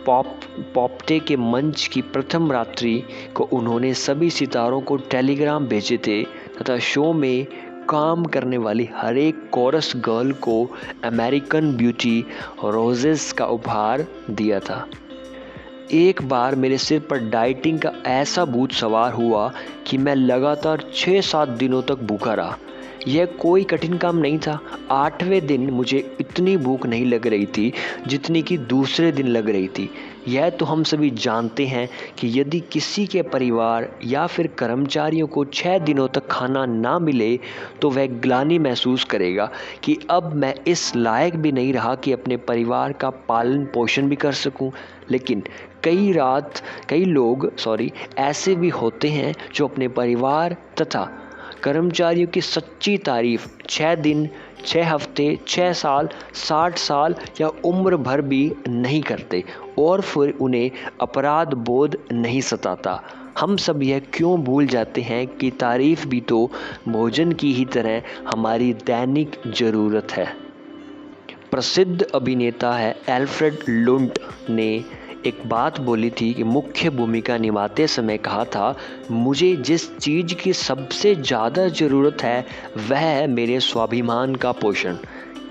पॉप्टे के मंच की प्रथम रात्रि को उन्होंने सभी सितारों को टेलीग्राम भेजे थे तथा शो में काम करने वाली हर एक कोरस गर्ल को अमेरिकन ब्यूटी रोजेस का उपहार दिया था। एक बार मेरे सिर पर डाइटिंग का ऐसा भूत सवार हुआ कि मैं लगातार 6-7 दिनों तक भूखा रहा। यह कोई कठिन काम नहीं था। 8वें दिन मुझे इतनी भूख नहीं लग रही थी जितनी कि दूसरे दिन लग रही थी। यह तो हम सभी जानते हैं कि यदि किसी के परिवार या फिर कर्मचारियों को 6 दिनों तक खाना ना मिले तो वह ग्लानि महसूस करेगा कि अब मैं इस लायक भी नहीं रहा कि अपने परिवार का पालन पोषण भी कर सकूं। लेकिन कई लोग ऐसे भी होते हैं जो अपने परिवार तथा कर्मचारियों की सच्ची तारीफ 6 दिन, 6 हफ्ते, 6 साल, 60 साल या उम्र भर भी नहीं करते और फिर उन्हें अपराध बोध नहीं सताता। हम सब यह क्यों भूल जाते हैं कि तारीफ भी तो भोजन की ही तरह हमारी दैनिक ज़रूरत है। प्रसिद्ध अभिनेता है एल्फ्रेड लुंट ने एक बात बोली थी कि मुख्य भूमिका निभाते समय कहा था, मुझे जिस चीज़ की सबसे ज़्यादा ज़रूरत है वह है मेरे स्वाभिमान का पोषण।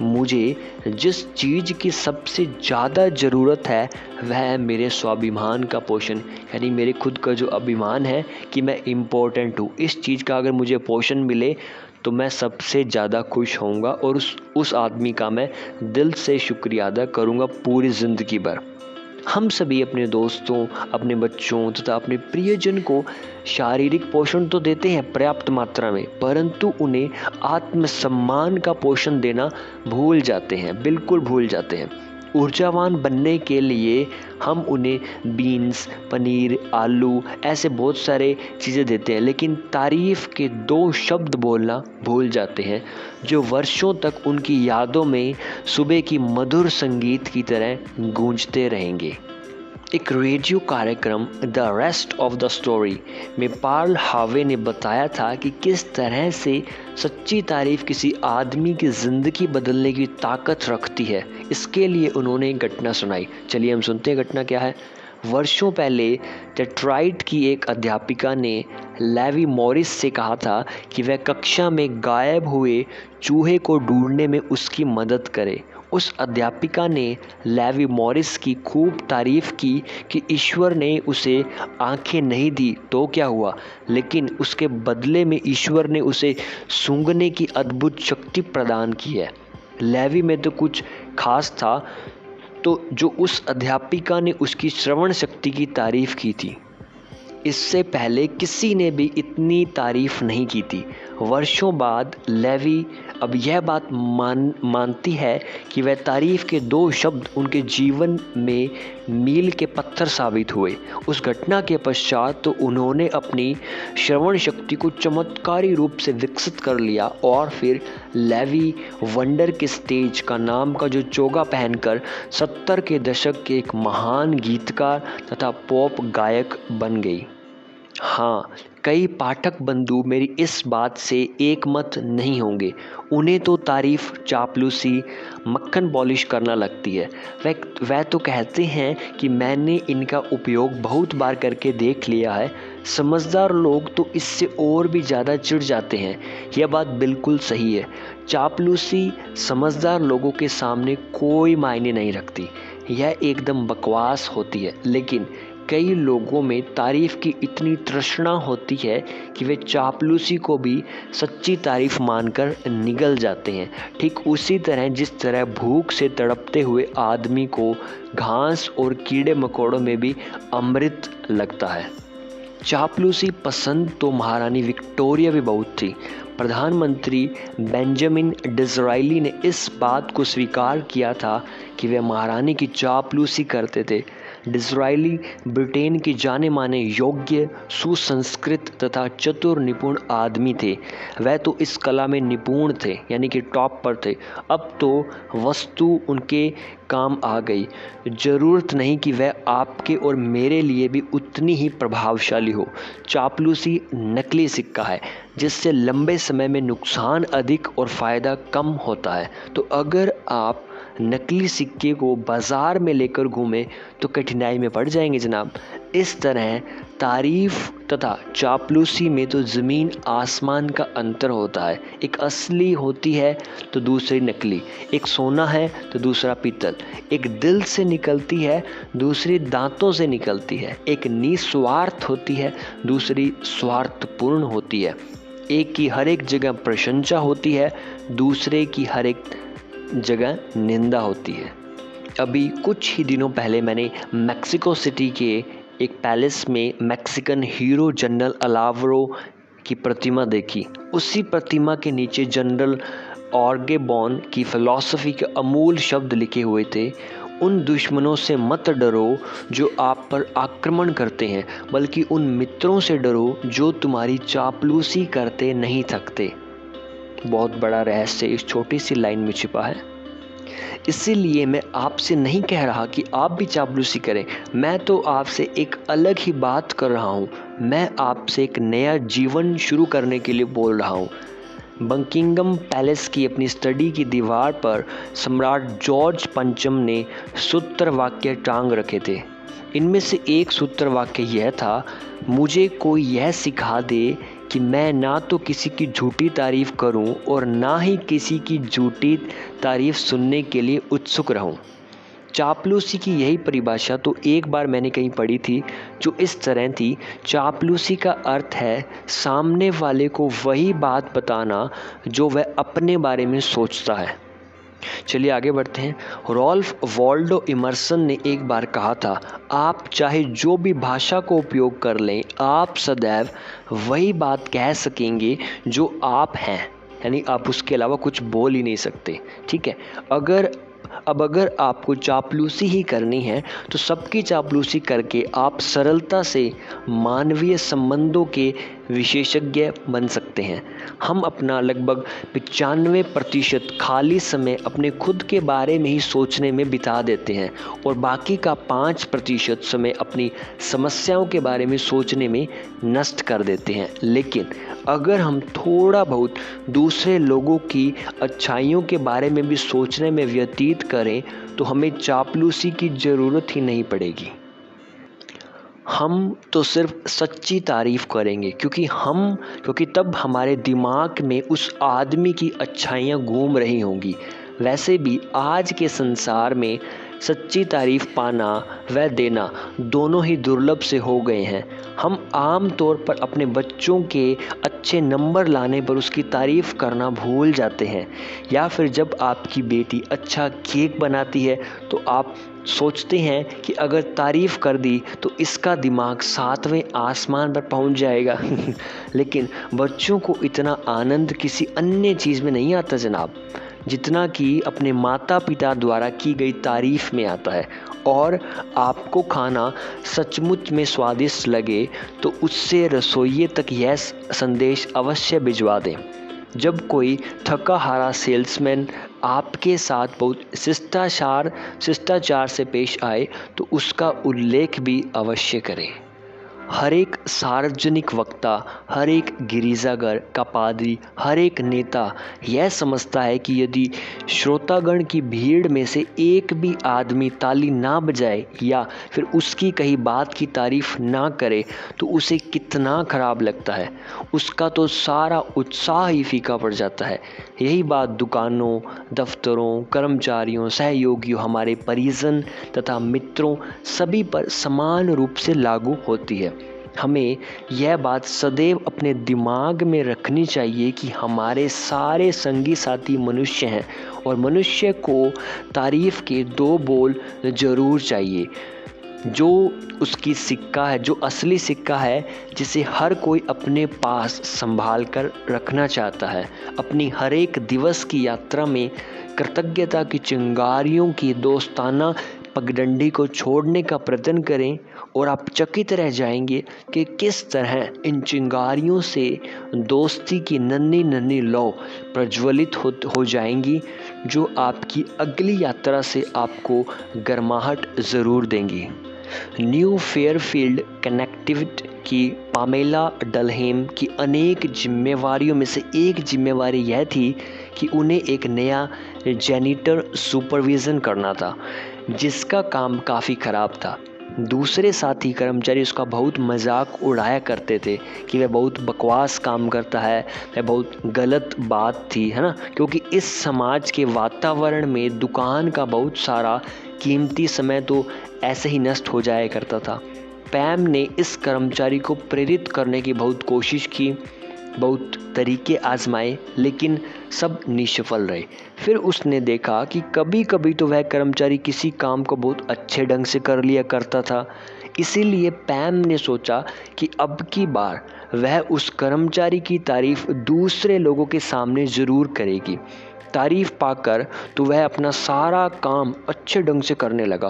मुझे जिस चीज़ की सबसे ज़्यादा ज़रूरत है वह है मेरे स्वाभिमान का पोषण, यानी मेरे खुद का जो अभिमान है कि मैं इम्पोर्टेंट हूँ। इस चीज़ का अगर मुझे पोषण मिले तो मैं सबसे ज़्यादा खुश होऊंगा और उस आदमी का मैं दिल से शुक्रिया अदा करूँगा पूरी ज़िंदगी भर। हम सभी अपने दोस्तों, अपने बच्चों तथा अपने प्रियजन को शारीरिक पोषण तो देते हैं पर्याप्त मात्रा में, परंतु उन्हें आत्मसम्मान का पोषण देना भूल जाते हैं, बिल्कुल भूल जाते हैं। ऊर्जावान बनने के लिए हम उन्हें बीन्स, पनीर, आलू ऐसे बहुत सारे चीज़ें देते हैं, लेकिन तारीफ़ के 2 शब्द बोलना भूल जाते हैं जो वर्षों तक उनकी यादों में सुबह की मधुर संगीत की तरह गूंजते रहेंगे। एक रेडियो कार्यक्रम the rest of the story में पार्ल हावे ने बताया था कि किस तरह से सच्ची तारीफ किसी आदमी की ज़िंदगी बदलने की ताकत रखती है। इसके लिए उन्होंने एक घटना सुनाई। चलिए हम सुनते हैं घटना क्या है। वर्षों पहले डेट्रॉइट की एक अध्यापिका ने लेवी मॉरिस से कहा था कि वह कक्षा में गायब हुए चूहे को ढूंढने में उसकी मदद करे। उस अध्यापिका ने लेवी मॉरिस की खूब तारीफ की कि ईश्वर ने उसे आंखें नहीं दी तो क्या हुआ, लेकिन उसके बदले में ईश्वर ने उसे सूंघने की अद्भुत शक्ति प्रदान की है। लेवी में तो कुछ खास था तो जो उस अध्यापिका ने उसकी श्रवण शक्ति की तारीफ की थी, इससे पहले किसी ने भी इतनी तारीफ नहीं की थी। वर्षों बाद लेवी अब यह बात मानती है कि वह तारीफ के 2 शब्द उनके जीवन में मील के पत्थर साबित हुए। उस घटना के पश्चात तो उन्होंने अपनी श्रवण शक्ति को चमत्कारी रूप से विकसित कर लिया और फिर लेवी वंडर के स्टेज का नाम का जो चोगा पहनकर 70 के दशक के एक महान गीतकार तथा पॉप गायक बन गई। हाँ, कई पाठक बंधु मेरी इस बात से एकमत नहीं होंगे। उन्हें तो तारीफ चापलूसी, मक्खन पॉलिश करना लगती है। वह तो कहते हैं कि मैंने इनका उपयोग बहुत बार करके देख लिया है। समझदार लोग तो इससे और भी ज़्यादा चिढ़ जाते हैं। यह बात बिल्कुल सही है। चापलूसी समझदार लोगों के सामने कोई मायने नहीं रखती, यह एकदम बकवास होती है। लेकिन कई लोगों में तारीफ़ की इतनी तृष्णा होती है कि वे चापलूसी को भी सच्ची तारीफ़ मानकर निगल जाते हैं। ठीक उसी तरह जिस तरह भूख से तड़पते हुए आदमी को घास और कीड़े मकोड़ों में भी अमृत लगता है। चापलूसी पसंद तो महारानी विक्टोरिया भी बहुत थी। प्रधानमंत्री बेंजामिन डिज़रायली ने इस बात को स्वीकार किया था कि वे महारानी की चापलूसी करते थे। डिज़रायली ब्रिटेन के जाने माने योग्य, सुसंस्कृत तथा चतुर निपुण आदमी थे। वह तो इस कला में निपुण थे, यानी कि टॉप पर थे। अब तो वस्तु उनके काम आ गई। ज़रूरत नहीं कि वह आपके और मेरे लिए भी उतनी ही प्रभावशाली हो। चापलूसी नकली सिक्का है जिससे लंबे समय में नुकसान अधिक और फ़ायदा कम होता है। तो अगर आप नकली सिक्के को बाज़ार में लेकर घूमें तो कठिनाई में पड़ जाएंगे जनाब। इस तरह तारीफ़ तथा चापलूसी में तो ज़मीन आसमान का अंतर होता है। एक असली होती है तो दूसरी नकली, एक सोना है तो दूसरा पीतल, एक दिल से निकलती है दूसरी दांतों से निकलती है, एक निस्वार्थ होती है दूसरी स्वार्थपूर्ण होती है, एक की हर एक जगह प्रशंसा होती है दूसरे की हर एक जगह निंदा होती है। अभी कुछ ही दिनों पहले मैंने मैक्सिको सिटी के एक पैलेस में मैक्सिकन हीरो जनरल अलावरो की प्रतिमा देखी। उसी प्रतिमा के नीचे जनरल ऑर्गेबॉन की फ़िलॉसफ़ी के अमूल शब्द लिखे हुए थे। उन दुश्मनों से मत डरो जो आप पर आक्रमण करते हैं, बल्कि उन मित्रों से डरो जो तुम्हारी चापलूसी करते नहीं थकते। बहुत बड़ा रहस्य इस छोटी सी लाइन में छिपा है। इसीलिए मैं आपसे नहीं कह रहा कि आप भी चापलूसी करें। मैं तो आपसे एक अलग ही बात कर रहा हूँ। मैं आपसे एक नया जीवन शुरू करने के लिए बोल रहा हूँ। बकिंगम पैलेस की अपनी स्टडी की दीवार पर सम्राट जॉर्ज पंचम ने सूत्र वाक्य टांग रखे थे। इनमें से एक सूत्र वाक्य यह था, मुझे कोई यह सिखा दे कि मैं ना तो किसी की झूठी तारीफ़ करूं और ना ही किसी की झूठी तारीफ़ सुनने के लिए उत्सुक रहूं। चापलूसी की यही परिभाषा तो एक बार मैंने कहीं पढ़ी थी जो इस तरह थी, चापलूसी का अर्थ है सामने वाले को वही बात बताना जो वह अपने बारे में सोचता है। चलिए आगे बढ़ते हैं। रॉल्फ वॉल्डो इमर्सन ने एक बार कहा था, आप चाहे जो भी भाषा को उपयोग कर लें, आप सदैव वही बात कह सकेंगे जो आप हैं, यानी आप उसके अलावा कुछ बोल ही नहीं सकते। ठीक है, अगर आपको चापलूसी ही करनी है तो सबकी चापलूसी करके आप सरलता से मानवीय संबंधों के विशेषज्ञ बन सकते हैं। हम अपना लगभग 95% खाली समय अपने खुद के बारे में ही सोचने में बिता देते हैं और बाकी का 5% समय अपनी समस्याओं के बारे में सोचने में नष्ट कर देते हैं। लेकिन अगर हम थोड़ा बहुत दूसरे लोगों की अच्छाइयों के बारे में भी सोचने में व्यतीत करें तो हमें चापलूसी की ज़रूरत ही नहीं पड़ेगी। हम तो सिर्फ सच्ची तारीफ़ करेंगे क्योंकि तब हमारे दिमाग में उस आदमी की अच्छाइयाँ घूम रही होंगी। वैसे भी आज के संसार में सच्ची तारीफ़ पाना व देना दोनों ही दुर्लभ से हो गए हैं। हम आम तौर पर अपने बच्चों के अच्छे नंबर लाने पर उसकी तारीफ़ करना भूल जाते हैं, या फिर जब आपकी बेटी अच्छा केक बनाती है तो आप सोचते हैं कि अगर तारीफ़ कर दी तो इसका दिमाग 7वें आसमान पर पहुंच जाएगा। लेकिन बच्चों को इतना आनंद किसी अन्य चीज़ में नहीं आता जनाब, जितना कि अपने माता पिता द्वारा की गई तारीफ़ में आता है। और आपको खाना सचमुच में स्वादिष्ट लगे तो उससे रसोइये तक यह संदेश अवश्य भिजवा दें। जब कोई थका हारा सेल्समैन आपके साथ बहुत शिष्टाचार से पेश आए तो उसका उल्लेख भी अवश्य करें। हर एक सार्वजनिक वक्ता, हर एक गिरजाघर का पादरी, हर एक नेता यह समझता है कि यदि श्रोतागण की भीड़ में से एक भी आदमी ताली ना बजाए या फिर उसकी कही बात की तारीफ ना करे तो उसे कितना खराब लगता है, उसका तो सारा उत्साह ही फीका पड़ जाता है। यही बात दुकानों, दफ्तरों, कर्मचारियों, सहयोगियों, हमारे परिजन तथा मित्रों सभी पर समान रूप से लागू होती है। हमें यह बात सदैव अपने दिमाग में रखनी चाहिए कि हमारे सारे संगी साथी मनुष्य हैं और मनुष्य को तारीफ के दो बोल जरूर चाहिए। जो उसकी सिक्का है, जो असली सिक्का है, जिसे हर कोई अपने पास संभाल कर रखना चाहता है। अपनी हर एक दिवस की यात्रा में कृतज्ञता की चिंगारियों की दोस्ताना पगडंडी को छोड़ने का प्रयत्न करें और आप चकित रह जाएंगे कि किस तरह इन चिंगारियों से दोस्ती की नन्ही नन्ही लौ प्रज्वलित हो जाएंगी, जो आपकी अगली यात्रा से आपको गर्माहट ज़रूर देंगी। न्यू फेयरफील्ड कनेक्टिविटी की पामेला डलहेम की अनेक जिम्मेवारियों में से एक जिम्मेवारी यह थी कि उन्हें एक नया जेनिटर सुपरविज़न करना था, जिसका काम काफ़ी ख़राब था। दूसरे साथी कर्मचारी उसका बहुत मजाक उड़ाया करते थे कि वह बहुत बकवास काम करता है, वह बहुत गलत बात थी, है ना, क्योंकि इस समाज के वातावरण में दुकान का बहुत सारा कीमती समय तो ऐसे ही नष्ट हो जाया करता था। पैम ने इस कर्मचारी को प्रेरित करने की बहुत कोशिश की, बहुत तरीके आजमाए, लेकिन सब निष्फल रहे। फिर उसने देखा कि कभी कभी तो वह कर्मचारी किसी काम को बहुत अच्छे ढंग से कर लिया करता था। इसीलिए पैम ने सोचा कि अब की बार वह उस कर्मचारी की तारीफ दूसरे लोगों के सामने ज़रूर करेगी। तारीफ पाकर तो वह अपना सारा काम अच्छे ढंग से करने लगा।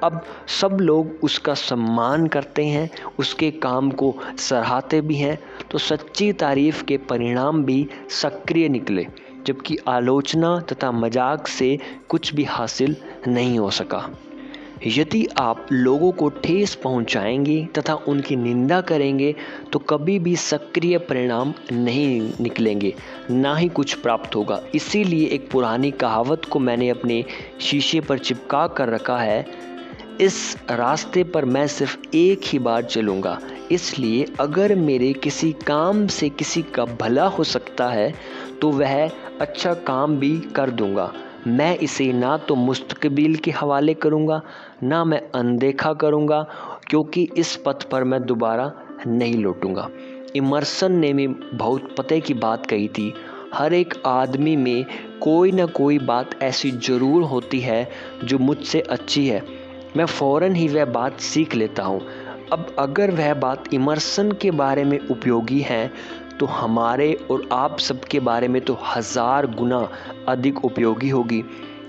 अब सब लोग उसका सम्मान करते हैं, उसके काम को सराहते भी हैं, तो सच्ची तारीफ के परिणाम भी सक्रिय निकले, जबकि आलोचना तथा मजाक से कुछ भी हासिल नहीं हो सका। यदि आप लोगों को ठेस पहुंचाएंगे तथा उनकी निंदा करेंगे तो कभी भी सक्रिय परिणाम नहीं निकलेंगे, ना ही कुछ प्राप्त होगा। इसीलिए एक पुरानी कहावत को मैंने अपने शीशे पर चिपका कर रखा है, इस रास्ते पर मैं सिर्फ एक ही बार चलूँगा, इसलिए अगर मेरे किसी काम से किसी का भला हो सकता है तो वह अच्छा काम भी कर दूँगा। मैं इसे ना तो मुस्तकबिल के हवाले करूँगा, ना मैं अनदेखा करूँगा, क्योंकि इस पथ पर मैं दोबारा नहीं लौटूँगा। इमर्सन ने भी बहुत पते की बात कही थी, हर एक आदमी में कोई ना कोई बात ऐसी ज़रूर होती है जो मुझसे अच्छी है, मैं फ़ौरन ही वह बात सीख लेता हूँ। अब अगर वह बात इमर्सन के बारे में उपयोगी है तो हमारे और आप सबके बारे में तो 1000 गुना अधिक उपयोगी होगी।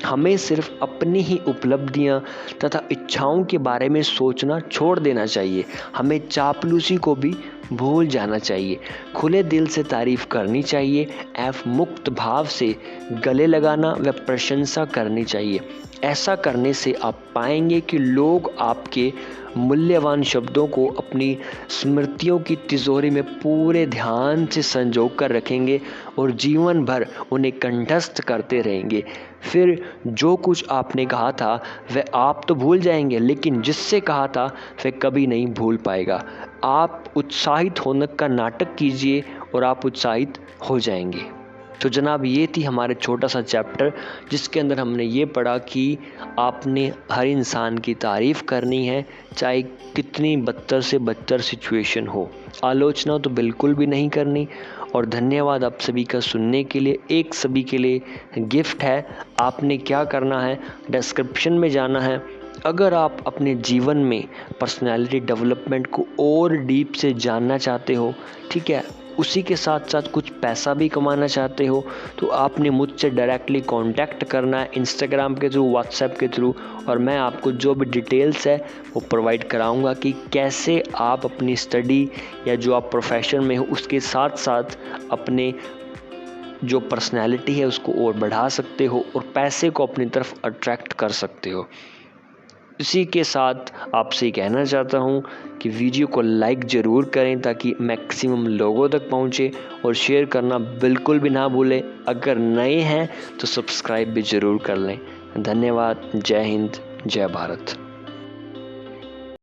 हमें सिर्फ अपनी ही उपलब्धियां तथा इच्छाओं के बारे में सोचना छोड़ देना चाहिए। हमें चापलूसी को भी भूल जाना चाहिए। खुले दिल से तारीफ करनी चाहिए, ऐफ मुक्त भाव से गले लगाना व प्रशंसा करनी चाहिए। ऐसा करने से आप पाएंगे कि लोग आपके मूल्यवान शब्दों को अपनी स्मृतियों की तिजोरी में पूरे ध्यान से संजो कर रखेंगे और जीवन भर उन्हें कंठस्थ करते रहेंगे। फिर जो कुछ आपने कहा था वह आप तो भूल जाएंगे, लेकिन जिससे कहा था वह कभी नहीं भूल पाएगा। आप उत्साहित होने का नाटक कीजिए और आप उत्साहित हो जाएंगे। तो जनाब, ये थी हमारे छोटा सा चैप्टर, जिसके अंदर हमने ये पढ़ा कि आपने हर इंसान की तारीफ़ करनी है, चाहे कितनी बदतर से बदतर सिचुएशन हो। आलोचना तो बिल्कुल भी नहीं करनी। और धन्यवाद आप सभी का सुनने के लिए। एक सभी के लिए गिफ्ट है, आपने क्या करना है, डिस्क्रिप्शन में जाना है। अगर आप अपने जीवन में पर्सनालिटी डेवलपमेंट को और डीप से जानना चाहते हो, ठीक है, उसी के साथ साथ कुछ पैसा भी कमाना चाहते हो, तो आपने मुझसे डायरेक्टली कांटेक्ट करना है, इंस्टाग्राम के थ्रू, व्हाट्सएप के थ्रू, और मैं आपको जो भी डिटेल्स है वो प्रोवाइड कराऊंगा कि कैसे आप अपनी स्टडी या जो आप प्रोफेशन में हो उसके साथ साथ अपने जो पर्सनैलिटी है उसको और बढ़ा सकते हो और पैसे को अपनी तरफ अट्रैक्ट कर सकते हो। इसी के साथ आपसे कहना चाहता हूँ कि वीडियो को लाइक ज़रूर करें ताकि मैक्सिमम लोगों तक पहुँचे, और शेयर करना बिल्कुल भी ना भूलें। अगर नए हैं तो सब्सक्राइब भी ज़रूर कर लें। धन्यवाद। जय हिंद, जय भारत।